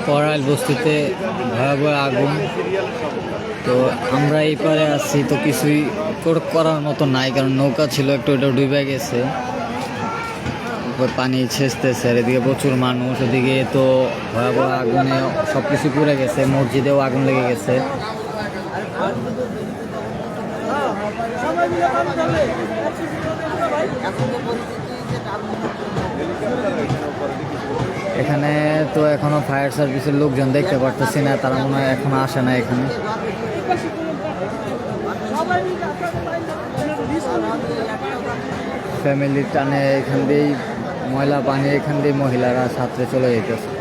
করাইল বস্তিতে ভয়াবহ আগুন। তো আমরা এই পারে আছি, তো কিছুই করার মতো নাই, কারণ নৌকা ছিল একটু, ওটা ডুবে গেছে, পানি ছেঁচতেছে। আর এদিকে প্রচুর মানুষ, ওদিকে তো ভয়াবহ আগুনে সব কিছু পুড়ে গেছে, মসজিদেও আগুন লেগে গেছে। এখানে তো এখনো ফায়ার সার্ভিসের লোকজন দেখতে পারতেছি না, তারা মনে হয় এখনো আসে না এখানে। ফ্যামিলির টানে এখান দিয়েই ময়লা পানি, এখান দিয়ে মহিলারা সাঁতরে চলে যেতেছে।